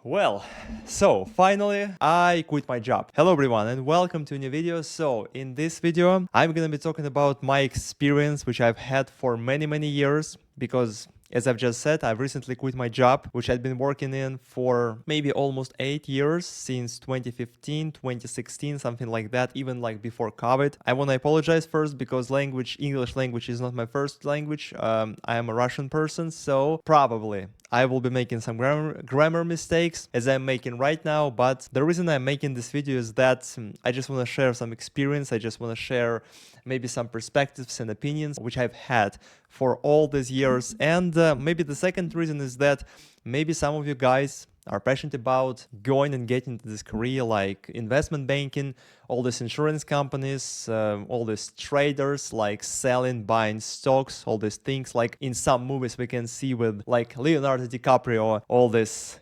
Well, so finally I quit my job. Hello everyone and welcome to a new video. So in this video I'm gonna be talking about my experience which I've had for many years because as I've just said, I've recently quit my job, which I'd been working in for maybe almost 8 years, since 2015, 2016, something like that, even like before COVID. I want to apologize first because English language is not my first language. I am a Russian person, so probably I will be making some grammar mistakes as I'm making right now, but the reason I'm making this video is that I just want to share some experience. I just want to share maybe some perspectives and opinions which I've had for all these years. And maybe the second reason is that maybe some of you guys are passionate about going and getting into this career like investment banking, all these insurance companies, all these traders like selling, buying stocks, all these things like in some movies we can see with like Leonardo DiCaprio, all this,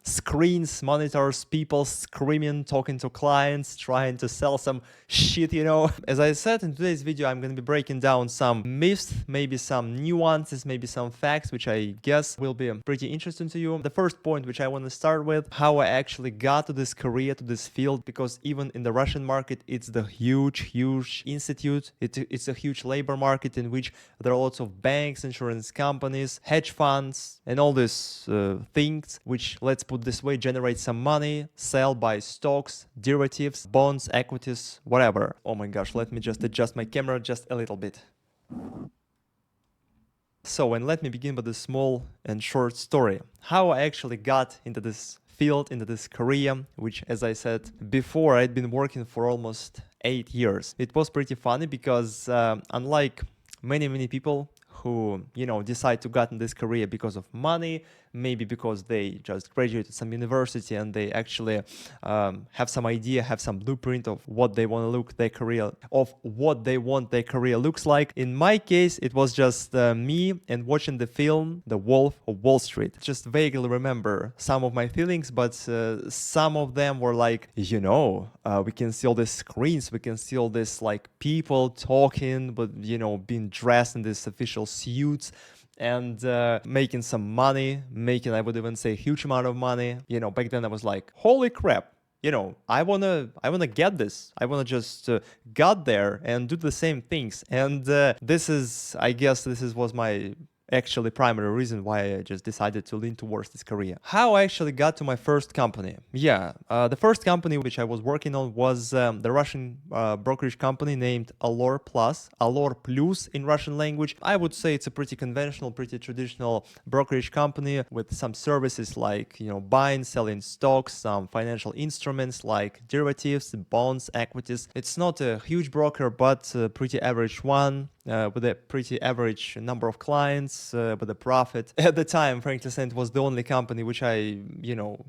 screens, monitors, people screaming, talking to clients, trying to sell some shit, As I said in today's video, I'm going to be breaking down some myths, maybe some nuances, maybe some facts, which I guess will be pretty interesting to you. The first point which I want to start with, how I actually got to this career, to this field, because even in the Russian market, it's the huge institute. It's a huge labor market in which there are lots of banks, insurance companies, hedge funds, and all these things, which, let's put this way, generate some money, sell, buy stocks, derivatives, bonds, equities, whatever. Oh my gosh, let me just adjust my camera just a little bit. So, and let me begin with a small and short story. How I actually got into this field, into this career, which, as I said before, I'd been working for almost 8 years. It was pretty funny because unlike many people who, decide to get in this career because of money, maybe because they just graduated some university and they actually have some idea, have some blueprint of what they want their career looks like. In my case, it was just me and watching the film The Wolf of Wall Street. Just vaguely remember some of my feelings, but some of them were like, we can see all these screens, we can see all this like people talking, but being dressed in these official suits and making some money, I would even say, a huge amount of money. Back then I was like, holy crap. I wanna get this. I wanna just get there and do the same things. And I guess this was my actually primary reason why I just decided to lean towards this career. How I actually got to my first company. The first company which I was working on was the Russian brokerage company named Allure Plus, Allure Plus in Russian language. I would say it's a pretty conventional, pretty traditional brokerage company with some services like, buying, selling stocks, some financial instruments like derivatives, bonds, equities. It's not a huge broker, but a pretty average one. With a pretty average number of clients, with a profit. At the time, frankly saying, it was the only company which I,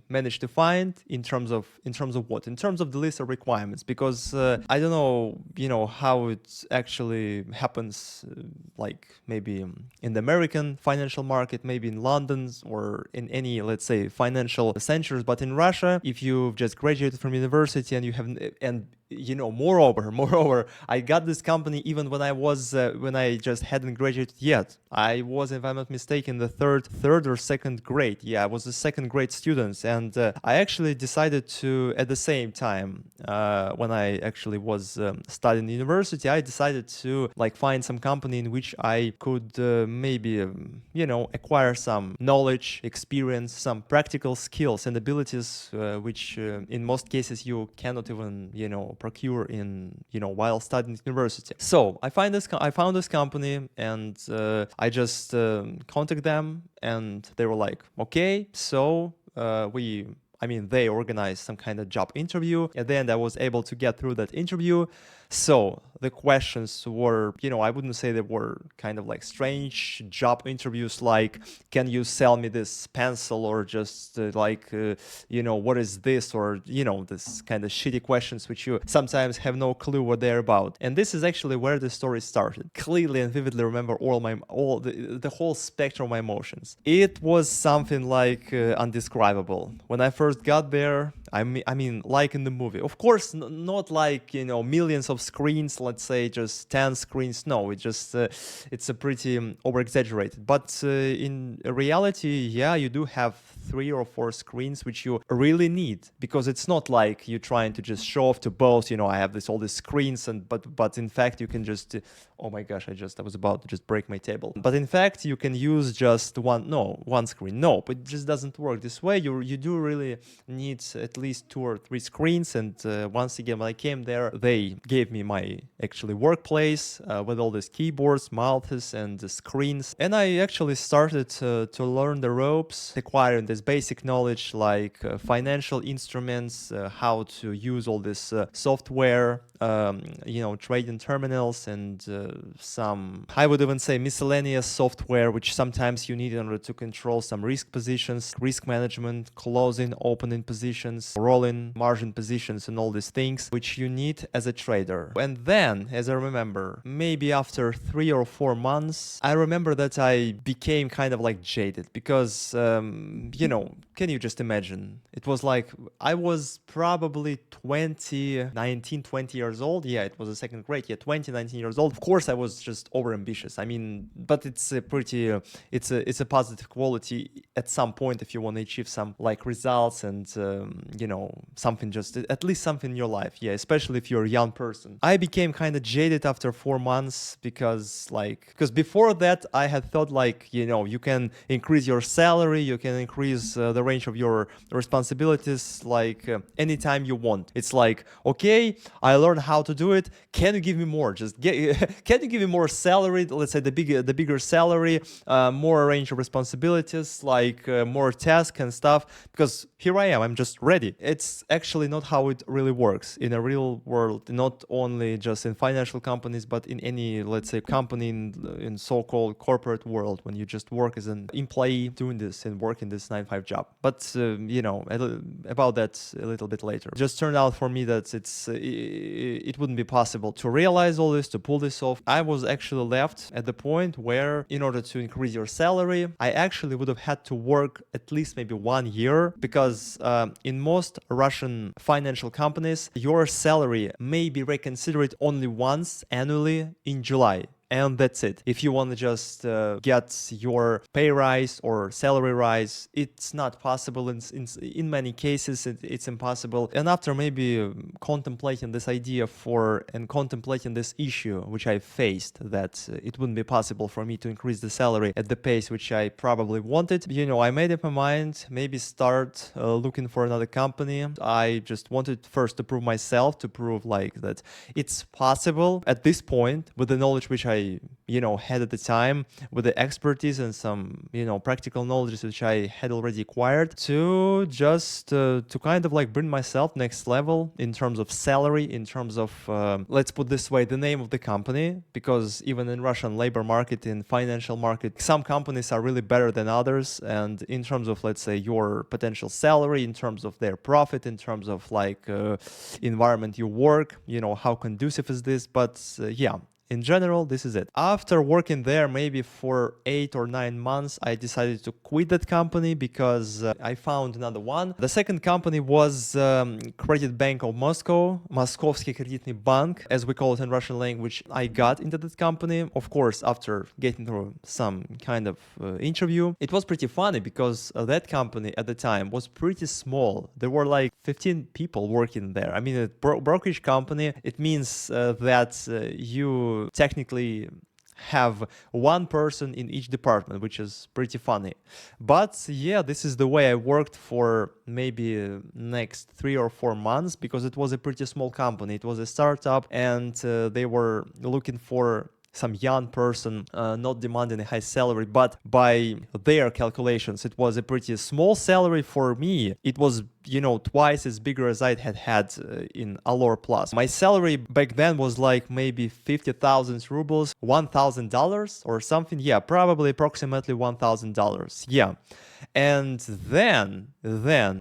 managed to find in terms of what? In terms of the list of requirements, because I don't know, how it actually happens, like maybe in the American financial market, maybe in London's or in any, let's say, financial centers, but in Russia, if you've just graduated from university and you have, and moreover, I got this company even when I just hadn't graduated yet. I was, if I'm not mistaken, the third or second grade. Yeah, I was a second grade student, and I actually decided to, at the same time, when I actually was studying university, I decided to find some company in which I could maybe, acquire some knowledge, experience, some practical skills and abilities, which in most cases you cannot even, procure in while studying at university. So I found this company and I just contacted them and they were like, okay, so they organized some kind of job interview. At the end, I was able to get through that interview. So the questions were, I wouldn't say they were kind of like strange job interviews, like, can you sell me this pencil, or just what is this, or, this kind of shitty questions which you sometimes have no clue what they're about. And this is actually where the story started. Clearly and vividly remember the whole spectrum of my emotions. It was something like undescribable. When I first got there, I mean, like in the movie. Of course, not like, millions of screens, let's say just 10 screens. No, it's a pretty over exaggerated. But in reality, yeah, you do have 3 or 4 screens which you really need, because it's not like you're trying to just show off to both, I have all these screens, and but in fact you can just oh my gosh, I was about to just break my table. But in fact you can use just one screen. No, but it just doesn't work this way. You do really need at least 2 or 3 screens. And once again, when I came there, they gave me my actually workplace with all these keyboards, mouses, and the screens. And I actually started to learn the ropes, acquiring this basic knowledge like financial instruments, how to use all this software, trading terminals, and some, I would even say, miscellaneous software, which sometimes you need in order to control some risk positions, risk management, closing, opening positions, rolling margin positions, and all these things which you need as a trader. And then, as I remember, maybe after 3 or 4 months, I remember that I became kind of like jaded, because, can you just imagine? It was like I was probably 20 years old. Yeah, it was a second grade. Yeah, 19 years old. Of course, I was just over ambitious. I mean, but it's a pretty, it's a positive quality at some point if you want to achieve some like results and, something, just at least something in your life. Yeah, especially if you're a young person. I became kind of jaded after 4 months, because before that I had thought like, you can increase your salary, you can increase the range of your responsibilities like anytime you want. It's like, okay, I learned how to do it. Can you give me more? Just can you give me more salary? Let's say the bigger salary, more range of responsibilities, like more tasks and stuff. Because here I am, I'm just ready. It's actually not how it really works in a real world. Not only just in financial companies, but in any, let's say, company in so-called corporate world, when you just work as an employee doing this and working this 9 to 5 job. But about that a little bit later. It just turned out for me that it wouldn't be possible to realize all this, to pull this off. I was actually left at the point where, in order to increase your salary, I actually would have had to work at least maybe 1 year, because in most Russian financial companies, your salary may be reconsidered only once annually in July. And that's it. If you want to just get your pay rise or salary rise, it's not possible. In many cases, it's impossible. And after maybe contemplating this idea and contemplating this issue, which I faced, that it wouldn't be possible for me to increase the salary at the pace which I probably wanted, I made up my mind, maybe start looking for another company. I just wanted first to prove myself, to prove like that it's possible at this point, with the knowledge which I had at the time, with the expertise and some practical knowledge which I had already acquired, to just to kind of like bring myself next level in terms of salary, in terms of let's put this way, the name of the company. Because even in Russian labor market, in financial market, some companies are really better than others, and in terms of, let's say, your potential salary, in terms of their profit, in terms of like environment you work, how conducive is this. But in general, this is it. After working there maybe for 8 or 9 months, I decided to quit that company, because I found another one. The second company was Credit Bank of Moscow, Moskovsky Kreditny Bank, as we call it in Russian language. I got into that company, of course, after getting through some kind of interview. It was pretty funny, because that company at the time was pretty small. There were like 15 people working there. I mean, a brokerage company, it means that you technically have one person in each department, which is pretty funny. But yeah, this is the way I worked for maybe next 3 or 4 months, because it was a pretty small company. It was a startup, and they were looking for some young person, not demanding a high salary, but by their calculations, it was a pretty small salary. For me, it was, twice as bigger as I had in Allure Plus. My salary back then was like maybe 50,000 rubles, $1,000 or something. Yeah, probably approximately $1,000. Yeah. And then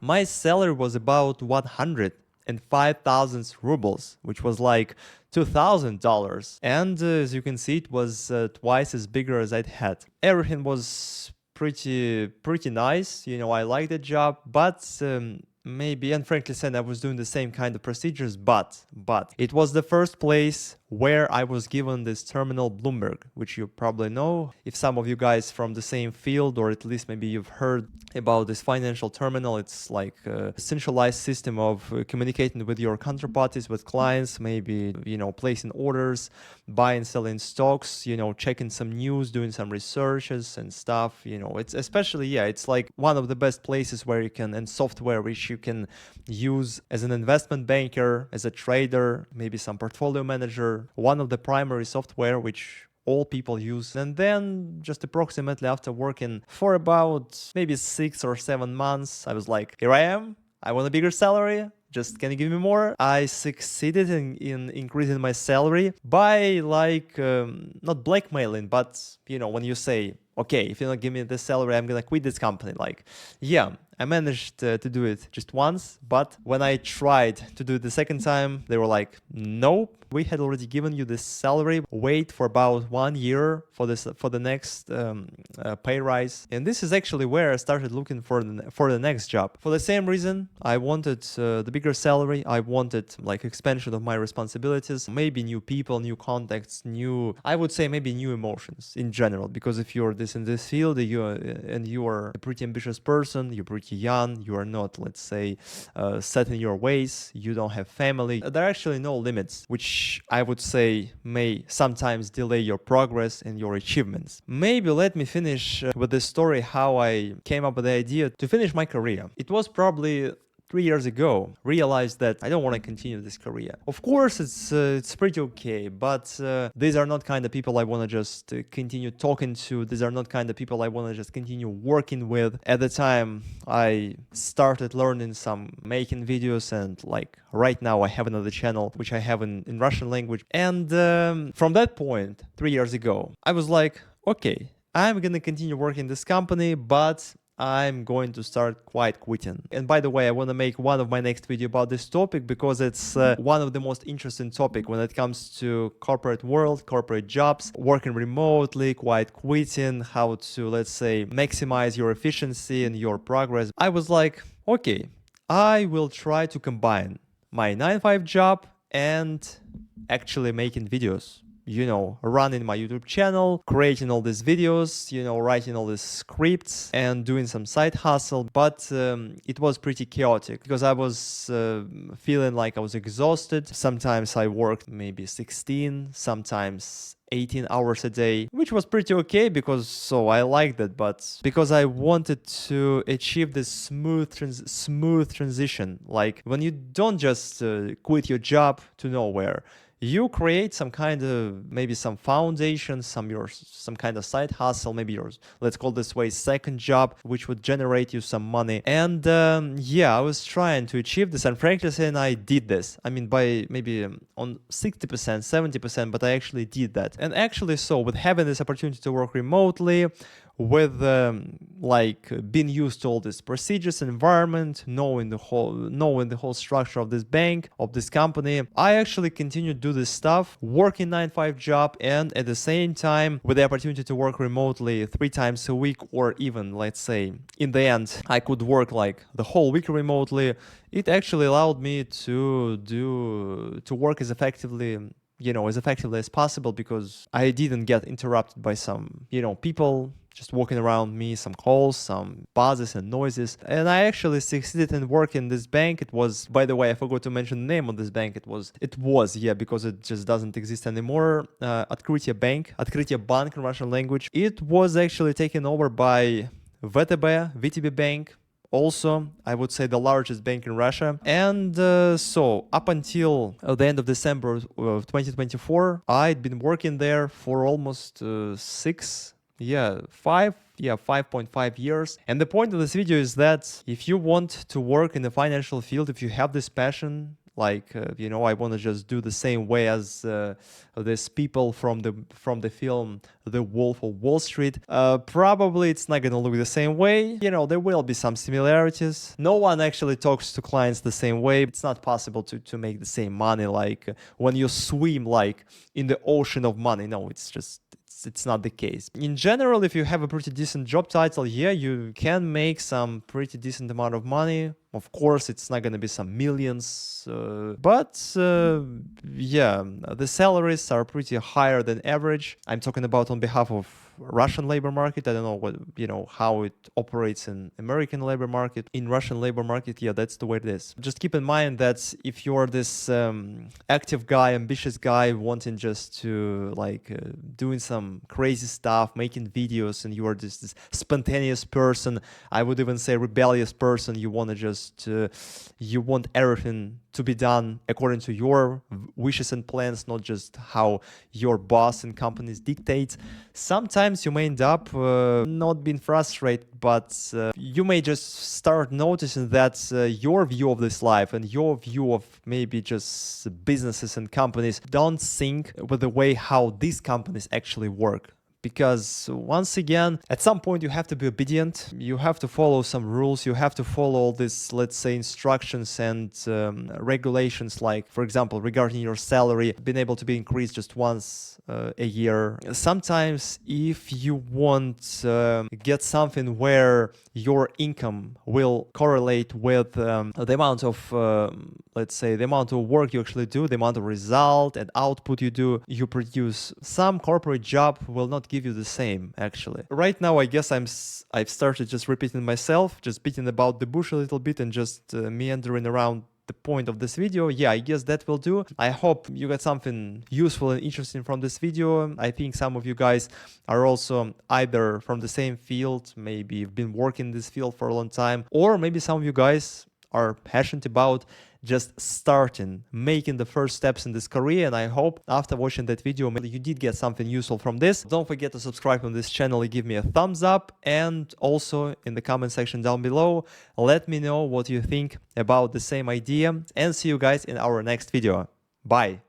my salary was about 105,000 rubles, which was like $2,000. And as you can see, it was twice as bigger as I'd had. Everything was pretty nice. I liked the job, but maybe, and frankly said, I was doing the same kind of procedures, but it was the first place where I was given this terminal Bloomberg, which you probably know. If some of you guys from the same field, or at least maybe you've heard about this financial terminal, it's like a centralized system of communicating with your counterparties, with clients, maybe, placing orders, buying, selling stocks, checking some news, doing some researches and stuff. It's especially, it's like one of the best places where you can, and software which you can use as an investment banker, as a trader, maybe some portfolio manager, one of the primary software which all people use. And then just approximately after working for about maybe 6 or 7 months, I was like, here I am. I want a bigger salary. Just can you give me more? I succeeded in increasing my salary by not blackmailing, but when you say, okay, if you don't give me the salary, I'm gonna quit this company. I managed to do it just once, but when I tried to do it the second time, they were like, nope, we had already given you this salary. Wait for about 1 year for the next pay rise. And this is actually where I started looking for the next job. For the same reason, I wanted the bigger salary. I wanted expansion of my responsibilities, maybe new people, new contacts, I would say maybe new emotions in general. Because if you're in this field, you are a pretty ambitious person, you're pretty young, you are not, let's say, set in your ways, you don't have family, there are actually no limits, which I would say may sometimes delay your progress and your achievements. Maybe let me finish with the story how I came up with the idea to finish my career. It was probably 3 years ago, realized that I don't want to continue this career. Of course, it's pretty okay, but these are not kind of people I want to just continue talking to. These are not kind of people I want to just continue working with. At the time, I started learning some making videos, and right now I have another channel which I have in Russian language. And from that point, 3 years ago, I was like, okay, I'm gonna continue working in this company, but I'm going to start quitting. And by the way, I want to make one of my next video about this topic because it's one of the most interesting topic when it comes to corporate world, corporate jobs, working remotely, quitting, how to, let's say, maximize your efficiency and your progress. I was like, okay, I will try to combine my 9-to-5 job and actually making videos. Running my YouTube channel, creating all these videos, writing all these scripts and doing some side hustle. But it was pretty chaotic because I was feeling like I was exhausted. Sometimes I worked maybe 16, sometimes 18 hours a day, which was pretty okay because I liked it, but because I wanted to achieve this smooth transition. Like when you don't just quit your job to nowhere, you create some kind of, maybe some foundation, some kind of side hustle, maybe yours, let's call this way, second job, which would generate you some money. And I was trying to achieve this, and frankly saying, I did this. I mean, by maybe on 60%, 70%, but I actually did that. And actually, so with having this opportunity to work remotely, with being used to all these procedures, environment, knowing the whole structure of this bank, of this company, I actually continued to do this stuff, working 9-to-5 job, and at the same time with the opportunity to work remotely 3 times a week, or even, let's say, in the end I could work the whole week remotely. It actually allowed me to work as effectively as possible, because I didn't get interrupted by some people just walking around me, some calls, some buzzes and noises. And I actually succeeded in working this bank. It was, by the way, I forgot to mention the name of this bank. It was, because it just doesn't exist anymore. Открытие Bank in Russian language. It was actually taken over by VTB Bank. Also, I would say the largest bank in Russia. And so up until the end of December of 2024, I'd been working there for almost 5.5 years. And the point of this video is that if you want to work in the financial field, if you have this passion, I want to just do the same way as these people from the film The Wolf of Wall Street. Probably it's not gonna look the same way. There will be some similarities. No one actually talks to clients the same way. It's not possible to make the same money when you swim in the ocean of money. No, it's not the case. In general, if you have a pretty decent job title, you can make some pretty decent amount of money Of course, it's not going to be some millions, but yeah, the salaries are pretty higher than average. I'm talking about on behalf of Russian labor market. I don't know what, how it operates in American labor market. In Russian labor market, yeah, that's the way it is. Just keep in mind that if you're this active guy, ambitious guy, wanting just to doing some crazy stuff, making videos, and you are this spontaneous person, I would even say rebellious person, you want to just you want everything to be done according to your wishes and plans, not just how your boss and companies dictate. Sometimes you may end up not being frustrated, but you may just start noticing that your view of this life and your view of maybe just businesses and companies don't sync with the way how these companies actually work. Because once again, at some point you have to be obedient, you have to follow some rules, you have to follow all these, let's say, instructions and regulations, like, for example, regarding your salary, being able to be increased just once a year. Sometimes if you want to get something where your income will correlate with the amount of, let's say, the amount of work you actually do, the amount of result and output you produce, some corporate job will not give you the same, actually. Right now, I guess I've started just repeating myself, just beating about the bush a little bit and just meandering around the point of this video. Yeah, I guess that will do. I hope you got something useful and interesting from this video. I think some of you guys are also either from the same field, maybe you've been working in this field for a long time, or maybe some of you guys are passionate about just starting, making the first steps in this career. And I hope after watching that video, maybe you did get something useful from this. Don't forget to subscribe on this channel and give me a thumbs up. And also in the comment section down below, let me know what you think about the same idea. And see you guys in our next video. Bye.